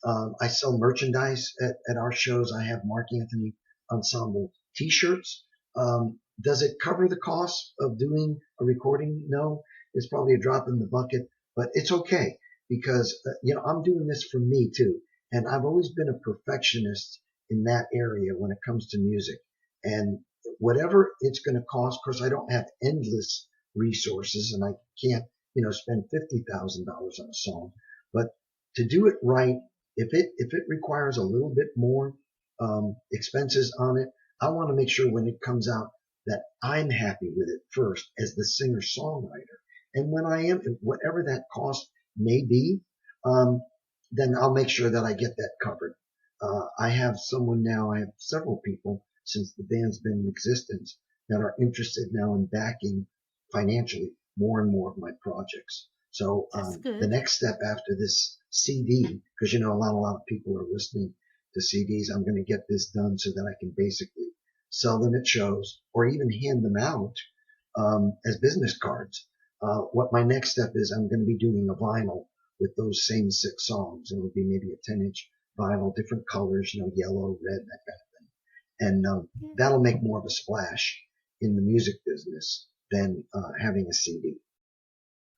I sell merchandise at our shows. I have Mark Anthony Ensemble T-shirts. Does it cover the cost of doing a recording? No, it's probably a drop in the bucket, but it's okay because I'm doing this for me too, and I've always been a perfectionist in that area when it comes to music. And whatever it's going to cost, of course, I don't have endless resources, and I can't spend $50,000 on a song, but to do it right, if it requires a little bit more expenses on it, I want to make sure when it comes out that I'm happy with it first as the singer-songwriter. And when I am, whatever that cost may be, then I'll make sure that I get that covered. I have several people since the band's been in existence that are interested now in backing financially more and more of my projects. So That's the good. next step after this CD, because a lot of people are listening to CDs, I'm going to get this done so that I can basically sell them at shows or even hand them out as business cards. What my next step is, I'm going to be doing a vinyl with those same 6 songs. It'll be maybe a 10-inch vinyl, different colors, yellow, red, that kind of thing. And Yeah. that'll make more of a splash in the music business than having a CD.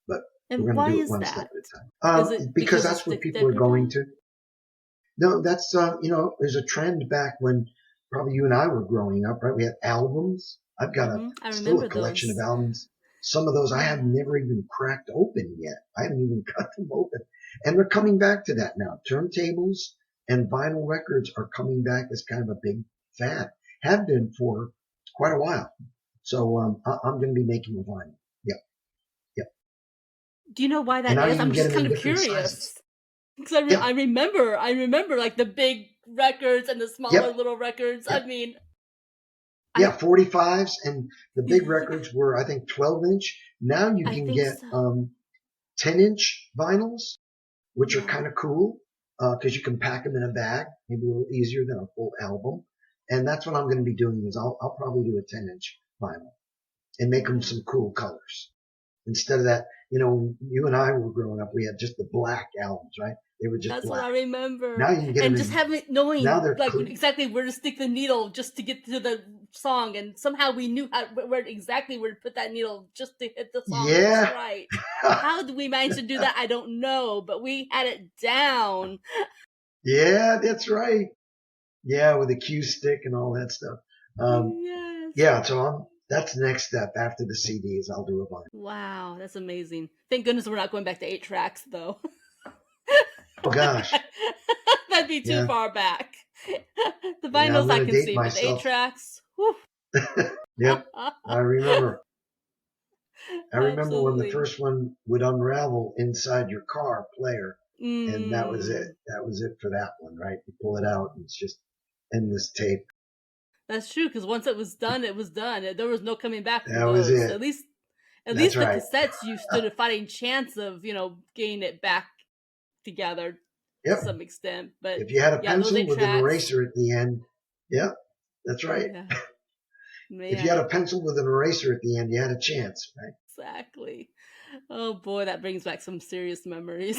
But we're And going to why do it is one step that? at a Is time. it Because because that's it's where the people are thicker going dye? to. No, that's, there's a trend back when probably you and I were growing up, right? We had albums. I've got I still remember a collection of those. albums. Some of those I have Yeah. never even cracked open yet. I haven't even cut them open. And they're coming back to that now. Turntables and vinyl records are coming back as kind of a big fad. Have been for quite a while. So, I'm going to be making a vinyl. Yep. Yep. Do you know why And that now is? you I'm can get just them kind in of different sizes. curious. Because Yeah. I remember like the big records and the smaller Yep. little records. I Yep. mean, Yeah, I 45s, and the big yeah, records were, I think, 12-inch. Now you I can think get so. 10-inch vinyls, which are Yeah. kind of cool because you can pack them in a bag, maybe a little easier than a full album. And that's what I'm going to be doing is I'll probably do a 10-inch vinyl and make them Wow. some cool colors. Instead of that, when you and I were growing up, we had just the black albums, right? They were just That's what I black. Now remember. you can get them And just in, having now knowing they're like clear. exactly where to stick the needle just to get to the song, and somehow we knew how where exactly where to put that needle just to hit the song just Yeah. right. How did we manage to do that? I don't know, but we had it down. Yeah, that's right. Yeah, with a cue stick and all that stuff. Um, Yes. yeah, so that's the next step after the CDs. I'll do a vinyl. Wow, that's amazing. Thank goodness we're not going back to 8 tracks though. Oh gosh, That'd be too yeah, far back. The yeah. I'm vinyls I gonna can date see, but the 8 myself. tracks, whew. Yep, I remember. I remember when the Absolutely. first one would unravel inside your car player, and that was it. Mm. That was it for that one, right? You pull it out, and it's just endless tape. That's true, because once it was done, it was done. There was no coming back from That was those. it. At least That's the right. cassettes, you stood a fighting chance of, getting it back together to Yep. some extent. But If you had a yeah, those pencil eight with an tracks. eraser at the end, yep, that's right. Yeah, If you had man, a pencil with an eraser at the end, you had a chance, right? exactly. Oh boy, that brings back some serious memories.